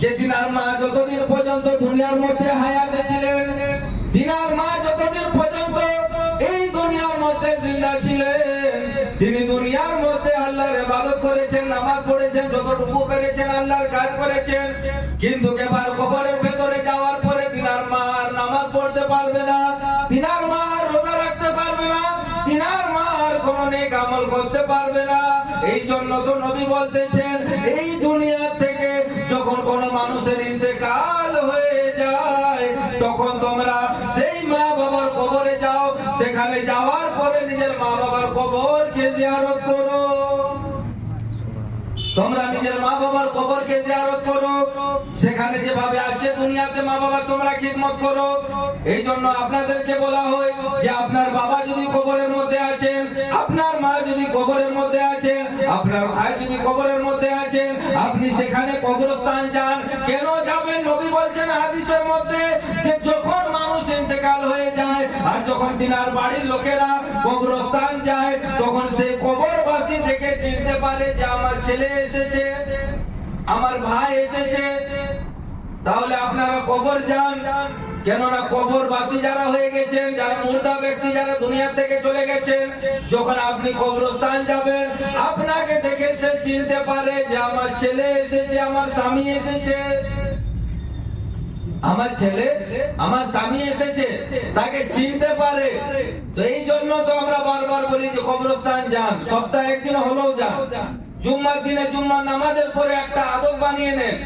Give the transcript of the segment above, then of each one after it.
যে তিনার মা যতদিন পর্যন্ত দুনিয়ার মধ্যে হায়াতে ছিলেন, তিনার মা যতদিন পর্যন্ত এই দুনিয়ার মধ্যে জিন্দা ছিলেন, তিনি দুনিয়ার মধ্যে আল্লাহর ইবাদত করেছেন, নামাজ পড়েছেন, যতটুকু পেরেছেন আল্লাহর কাজ করেছেন। কিন্তু এবার কবরের ভেতরে যাওয়ার পরে তিনার মা আর নামাজ পড়তে পারবে না, তিনার মা আর রোজা রাখতে পারবে না, তিনার মা আর কোনো নেক আমল করতে পারবে না। এই জন্য তো নবী বলতেছেন, এই দুনিয়া থেকে যখন কোনো মানুষের ইন্তেকাল হয়ে যায় তখন তোমরা সেই মা বাবার কবরে যাও, সেখানে যাওয়ার পরে নিজের মা বাবার কবরকে জিয়ারত করো। তোমরা নিজের মা বাবার কবরকে জিয়ারত করো, সেখানে যেভাবে আজকে দুনিয়াতে মা বাবার তোমরা খিদমত করো। এই জন্য আপনাদেরকে বলা হয় যে আপনার বাবা যদি কবরের মধ্যে আছেন, আপনার মা যদি কবরের মধ্যে আছেন, আপনার ভাই যদি কবরের মধ্যে আছেন, আপনি সেখানে কবরস্থান যান। কেন যাবেন? নবী বলছেন হাদিসের মধ্যে যে যখন মানুষ ইন্তেকাল হয়ে যায় আর যখন তিনার বাড়ির লোকেরা কবরস্থান যায়, তখন সেই কবরবাসী দেখে চিনতে পারে যে আমার ছেলে এসেছে, আমার ভাই এসেছে। তাহলে আপনারা কবর যান, কেননা কবরবাসী যারা হয়ে গেছেন, যারা মুর্দা ব্যক্তি, যারা দুনিয়া থেকে চলে গেছেন, যখন আপনি কবরস্থান যাবেন আপনাকে দেখে সে চিনতে পারে যে আমার ছেলে এসেছে, আমার স্বামী এসেছে, আমার ছেলে, আমার স্বামী এসেছে, তাকে চিনতে পারে। তো এই জন্য তো আমরা বারবার বলি যে কবরস্থান যান, সপ্তাহে একদিন হলেও যান। জুম্মার দিনে জুম্মার নামাজের পরে একটা আদব বানিয়ে নেন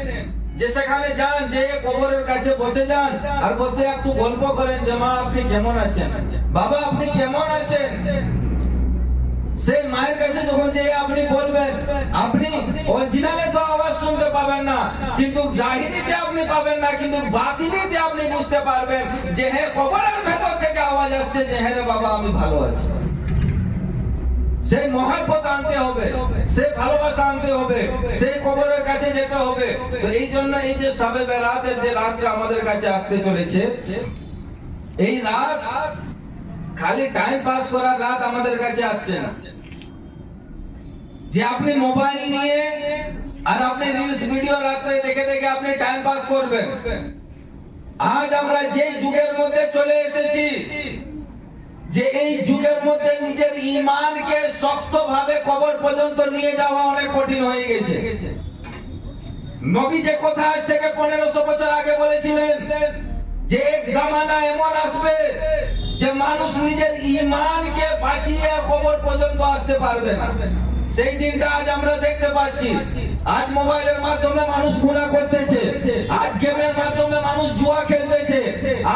যে সেখানে যান, যে কবরের কাছে বসে যান আর বসে একটু গল্প করেন যে মা আপনি কেমন আছেন, বাবা আপনি কেমন আছেন। সেই মায়ের কাছে যখন যে আপনি বলবেন, আপনি অরিজিনালে তো আওয়াজ শুনতে পাবেন না, কিন্তু জাহিরিতে আপনি পাবেন না, কিন্তু বাতিনিতে আপনি বুঝতে পারবেন যে হ্যাঁ কবরের ভেতর থেকে আওয়াজ আসছে যে হ্যাঁ রে বাবা আমি ভালো আছি। সেই মহব্বত আনতে হবে, সেই ভালোবাসা আনতে হবে, সেই কবরের কাছে যেতে হবে। তো এই জন্য এই যে শবে বেরাতের যে রাতটা আমাদের কাছে আসতে চলেছে, এই রাত খালি টাইম পাস করার রাত আমাদের কাছে আসছে না যে আপনি মোবাইল নিয়ে আর আপনি রিলস ভিডিও রাত্রে দেখে দেখে আপনি টাইম পাস করবেন। আজ আমরা যে যুগের মধ্যে চলে এসেছি, যে এই যুগের মধ্যে নিজের ঈমানকে শক্তভাবে কবর পর্যন্ত নিয়ে যাওয়া অনেক কঠিন হয়ে গেছে। নবী যে কথা আজ থেকে 1500 বছর আগে বলেছিলেন যে এক জামানা এমন আসবে যে মানুষ নিজের ঈমানকে বাঁচিয়ে কবর পর্যন্ত আসতে পারবে না, সেই দিনটা আজ আমরা দেখতে পাচ্ছি। আজ মোবাইলের মাধ্যমে মানুষ গুনাহ করতেছে, আজ গেমের মাধ্যমে মানুষ জুয়া খেলতেছে,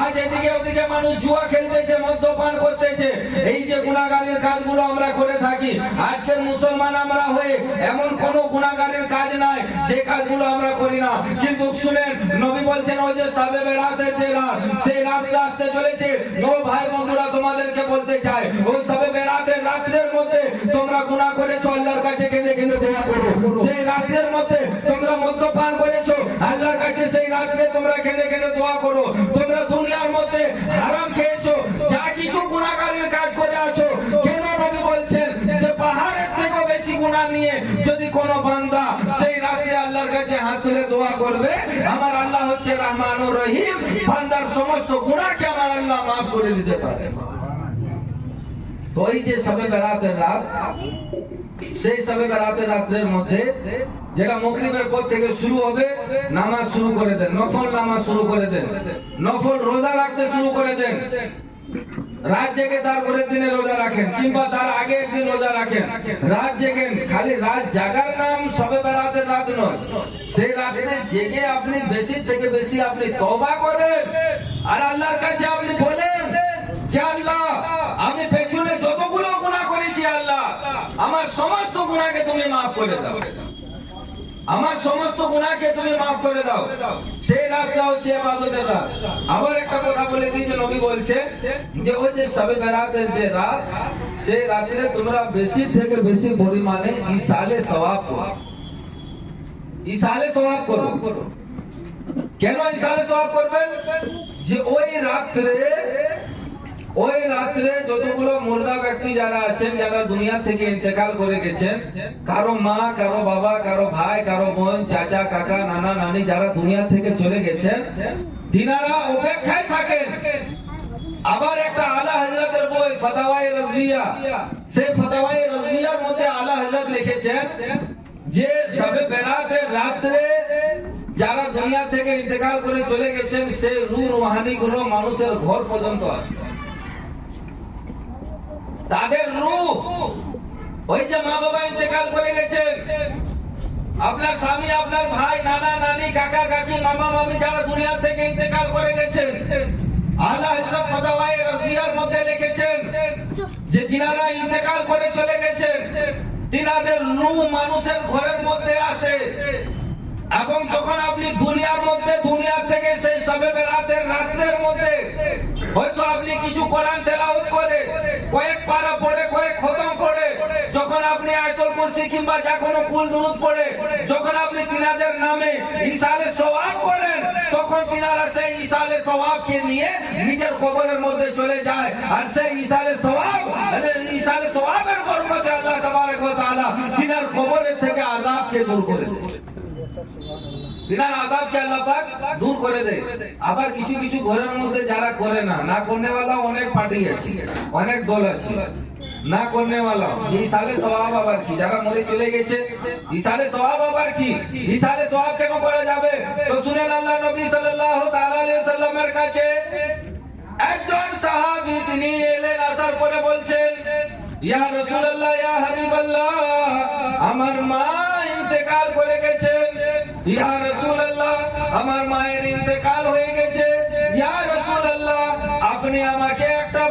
আজ এদিকে ওদিকে মানুষ জুয়া খেলতেছে, মদ্যপান করতেছে। এই যে গুনাহগারের কাজগুলো আমরা করে থাকি, আজকের মুসলমান আমরা হয়ে এমন কোন গুনাহগারের কাজ নাই যে কাজগুলো আমরা করি না। কিন্তু শুনেন, নবী বলছেন ওই যে শবে বেরাতের যে রাত, সেই রাতটা আসতে চলেছে। ও ভাই বন্ধুরা, তোমাদেরকে বলতে চাই, ওই শবে বেরাতের রাতের মধ্যে তোমরা গুনাহ করেছো, আল্লাহর কাছে কেঁদে কেঁদে দোয়া করো। সেই রাতের মধ্যে তোমরা মদ্যপান করেছো, আল্লাহর কাছে সেই রাতে তোমরা কেঁদে কেঁদে দোয়া করো। তোমরা দুনিয়ার মধ্যে হারাম খেয়েছো, যা কিছু গুনাহগারের কাজ করে আছো, কেন নবী বলছেন যে পাহাড়ের থেকে বেশি গুনাহ নিয়ে যদি কোনো বান্দা সেই রাতে আল্লাহর কাছে হাত তুলে দোয়া করবে, আমার আল্লাহ হচ্ছে রহমানুর রহিম, বান্দার সমস্ত গুনাহকে আমার আল্লাহ মাফ করে দিতে পারে। তো এই যে শবে বেরাতের রাত, সেই শবে বেরাতের রাতের মধ্যে যেটা মাগরিবের পর থেকে শুরু হবে, নামাজ শুরু করে দেন, নফল নামাজ শুরু করে দেন, নফল রোজা রাখতে শুরু করে দেন। রাত জেগে তারপরে দিনে রোজা রাখেন, কিংবা তার আগে একদিন রোজা রাখেন, রাত জেগেন। খালি রাত জাগার নাম শবে বেরাতের রাত নয়, সেই রাতে জেগে আপনি বেশি থেকে বেশি আপনি তওবা করেন আর আল্লাহর কাছে আপনি বলেন যে আল্লাহ আমি পেছনে যতগুলো গুনাহ করেছি, আল্লাহ আমার সমস্ত গুনাহকে তুমি মাফ করে দাও, আমার সমস্ত গুনাহকে তুমি মাফ করে দাও। সেই রাতটা হচ্ছে ইবাদতের রাত। আবার একটা কথা বলে দিই যে নবী বলছেন যে ওই যে শবে বেরাতের যে রাত, সেই রাতে তোমরা বেশি থেকে বেশি পরিমাণে ইসালে সওয়াব করো, ইসালে সওয়াব করো। কেন ইসালে সওয়াব করবেন? যে ওই রাত্রে ওই রাত্রে যতগুলো মুর্দা ব্যক্তি যারা আছেন, যারা দুনিয়া থেকে ইন্তেকাল করে গেছেন, কারো মা, কারো বাবা, কারো ভাই, কারো বোন, চাচা, কাকা, নানা, নানি যারা দুনিয়া থেকে চলে গেছেন, তিনারা অপেক্ষায় থাকেন। আবার একটা আলা হযরতের বই ফতওয়ায়ে রাজভিয়া, সেই ফতওয়ায়ে রাজভিয়ার মধ্যে আলা হযরত লিখেছেন যে শবে বেরাতের রাত্রে যারা দুনিয়া থেকে ইন্তেকাল করে চলে গেছেন, সেই রূহ রুহানি গুলো মানুষের ঘর পর্যন্ত আসে। তাদের রূহ, ওই যে মা বাবা ইন্তেকাল করে গেছেন, আপনার স্বামী, আপনার ভাই, নানা নানি, কাকা কাকি, মামা মামি যারা দুনিয়া থেকে ইন্তেকাল করে গেছেন, আলা হযরত ফতওয়ায়ে রাজভিয়ার মধ্যে লিখেছেন যে যিনারা ইন্তেকাল করে চলে গেছেন, তিনাদের রূহ মানুষের ঘরের মধ্যে আসে। এবং যখন আপনি দুনিয়ার মধ্যে, দুনিয়া থেকে সেই শবে বেরাতের রাতের মধ্যে হয়তো আপনি কিছু কোরআন তেলাওয়াত করে, কয়েক পারা পড়ে, কয়েক খতম পড়ে, যখন আপনি আয়াতুল কুরসি কিংবা যা কোনো কুল দুরূদ পড়ে, যখন আপনি তিনাদের নামে ইসালে সওয়াব করেন, তখন তিনারা সেই ইসালে সওয়াবকে নিয়ে নিজের কবরের মধ্যে চলে যায়। আর সেই ইসালে সওয়াবের বরকতে আল্লাহ তাবারক ওয়া তাআলা তিনার কবরের থেকে আযাবকে দূর করে দেয়। তিনার আযাবকে আল্লাহ পাক দূর করে দেয়। আবার কিছু কিছু ঘরের মধ্যে যারা করে না, না করনেওয়ালা অনেক পার্টি আছে, অনেক দল আছে, না করনেওয়ালা, যে ইসালে সওয়াব আবার কি, যারা মরে চলে গেছে, ইসালে সওয়াব আবার কি, ইসালে সওয়াব কেন করা যাবে? তো শুনেন, আল্লাহ নবী সাল্লাল্লাহু তাআলা আলাইহি সাল্লামের কাছে একজন সাহাবী তিনি এলেন, আসার পরে বলছেন, ইয়া রাসূলুল্লাহ, ইয়া হাবিবাল্লাহ, আমার মা ইন্তেকাল করে গেছেন। ইয়া রাসূলুল্লাহ, আমার মায়ের ইন্তেকাল হয়ে গেছে। ইয়া রাসূলুল্লাহ, আপনি আমাকে একটা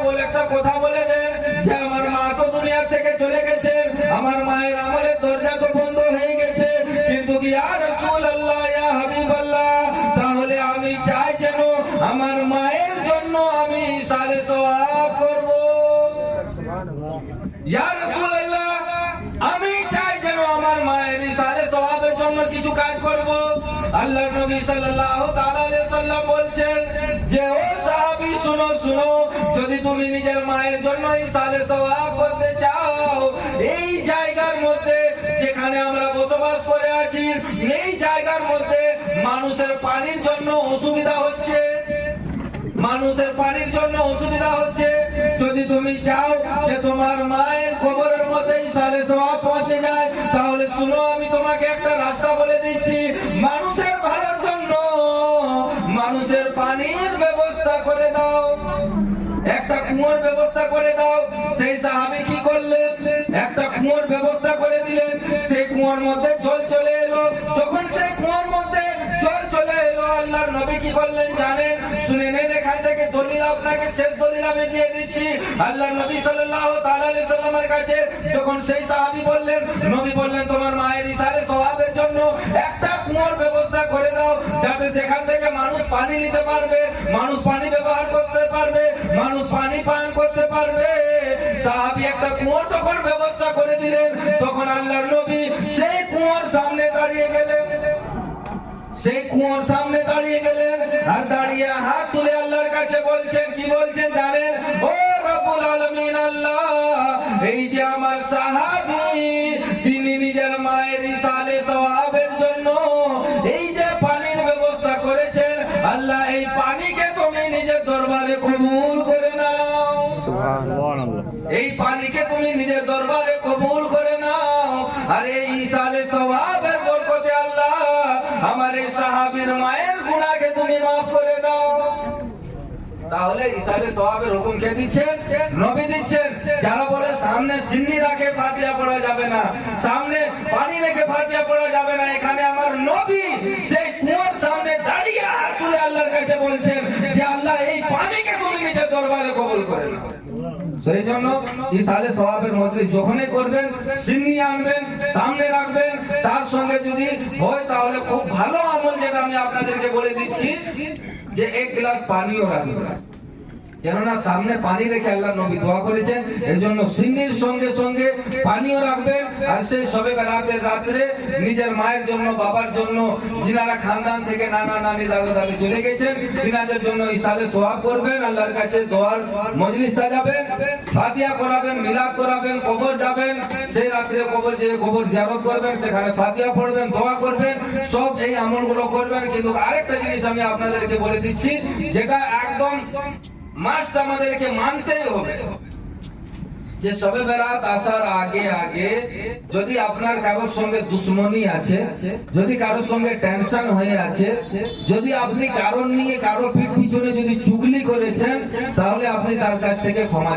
কথা বলে দেন যে আমার মা তো দুনিয়া থেকে চলে গেছে, আমার মায়ের আমলের দরজা তো বন্ধ হয়ে গেছে, কিন্তু ইয়া রাসূলুল্লাহ, ইয়া হাবিবাল্লাহ, তাহলে আমি চাই যেন আমার মায়ের জন্য আমি ইসালে সওয়াব করব। ইয়া রাসূলুল্লাহ, আমি চাই যেন আমার মায়ের ইসালে সওয়াবের জন্য কিছু কাজ করব। আল্লাহর নবী সাল্লাল্লাহু তাআলা আলাইহি সাল্লাম বলছেন যে ও সাহাবী, শুনো শুনো, যদি তুমি নিজের মায়ের জন্য ইসালে সওয়াব করতে চাও, এই জায়গার মধ্যে যেখানে আমরা বসবাস করে আছি, এই জায়গার মধ্যে মানুষের পানির জন্য অসুবিধা হচ্ছে, মানুষের পানির জন্য অসুবিধা হচ্ছে। যদি তুমি চাও যে তোমার মায়ের কবরের মধ্যে ইসালে সওয়াব পৌঁছে যায়, তাহলে শুনো, আমি তোমাকে একটা রাস্তা বলে দিচ্ছি। মানুষের ভালোর জন্য মানুষের পানির ব্যবস্থা করে দাও, একটা কুয়োর ব্যবস্থা করে দাও। সেই সাহাবী কি করলেন? একটা কুয়োর ব্যবস্থা করে দিলেন। সেই কুয়োর মধ্যে জল চলে এলো। যখন সেই কুয়োর মধ্যে জল চলে এলো, আল্লাহর নবী কি করলেন জানেন? শুনে নেন, এখান থেকে দলিল আপনাকে, শেষ দলিল আমি দিয়ে দিচ্ছি। আল্লাহর নবী সাল্লাল্লাহু তাআলা আলাইহি সাল্লামের কাছে যখন সেই সাহাবী বললেন, নবী বললেন, তোমার মায়ের ইসালে সওয়াবের জন্য একটা কুয়োর ব্যবস্থা করে দাও, যাতে সেখান থেকে মানুষ পানি নিতে পারবে, মানুষ পানি ব্যবহার করতে পারবে, মানুষ পানি পান করতে পারবে। সাহাবী একটা কুয়োর যখন ব্যবস্থা করে দিলেন, তখন আল্লাহর নবী সেই কুয়োর সামনে দাঁড়িয়ে গেলেন, সেই কুয়োর সামনে দাঁড়িয়ে গেলেন, আর দাঁড়িয়ে হাত তুলে আল্লাহর কাছে বলছেন, কি বলছেন জানেন? ও রব্বুল আলামিন আল্লাহ, এই যে আমার সাহাবী, তিনি নিজের মায়ের ইসালে সওয়াবের জন্য এই যে পানির ব্যবস্থা করেছেন, আল্লাহ এই পানিকে তুমি নিজের দরবারে কবুল করে নাও। সুবহানাল্লাহ, এই পানিকে তুমি নিজের দরবারে কবুল করে নাও। আর এই ইসালে সওয়াবের বরকতে আল্লাহ আমার এই সাহাবীর মায়ের গুনাহকে তুমি maaf করে দাও। তাহলে ইসালে সওয়াবের হুকুম কে দিচ্ছেন? নবী দিচ্ছেন। যারা বলে সামনে সিন্নি রাখে ফাতিহা পড়া যাবে না, সামনে পানি রেখে ফাতিহা পড়া যাবে না, এখানে আমার নবী সেই কুয়োর সামনে দাঁড়িয়ে হাত তুলে আল্লাহর কাছে বলছেন যে আল্লাহ এই পানিকে তুমি নিজের দরবারে কবুল করে নাও। সেই জন্য ইসালে সওয়াবের মজলিস যখনই করবেন, সিন্নি আনবেন, সামনে রাখবেন, তার সঙ্গে যদি হয় তাহলে খুব ভালো আমল, যেটা আমি আপনাদেরকে বলে দিচ্ছি, যে এক গ্লাস পানিও রাখবেন। কেননা সামনে পানি রেখে আল্লাহ নবী দোয়া করেছেন, এর জন্য সিন্নির সঙ্গে সঙ্গে পানিও রাখবেন। আর সেই সবে বেলাতের রাত্রে নিজের মায়ের জন্য, বাবার জন্য, যিনারা খানদান থেকে নানা নানি দাদা দাদি চলে গেছেন, তিনাদের জন্য ইসালে সোয়াব করবেন, আল্লাহর কাছে দোয়ার মজলিস সাজাবেন, ফাতিহা করাবেন, মিলাদ করাবেন, কবর যাবেন, সেই রাত্রে কবর যে কবর জিয়ারত করবেন, সেখানে ফাতিহা পড়বেন, দোয়া করবেন, সব এই আমলগুলো করবেন। কিন্তু আরেকটা জিনিস আমি আপনাদেরকে বলে দিচ্ছি, যেটা একদম মাস্ট আমাদেরকে মানতেই হবে, যে সবে বেরাত আসার আগে আগে যদি আপনার কারোর সঙ্গে দুশ্মনী আছে, যদি কারোর সঙ্গে টেনশন হয়ে আছে, যদি আপনি কারোর নিয়ে কারো পিঠ পিছনে যদি চুগলি করেছেন, তাহলে আপনি তার কাছ থেকে ক্ষমা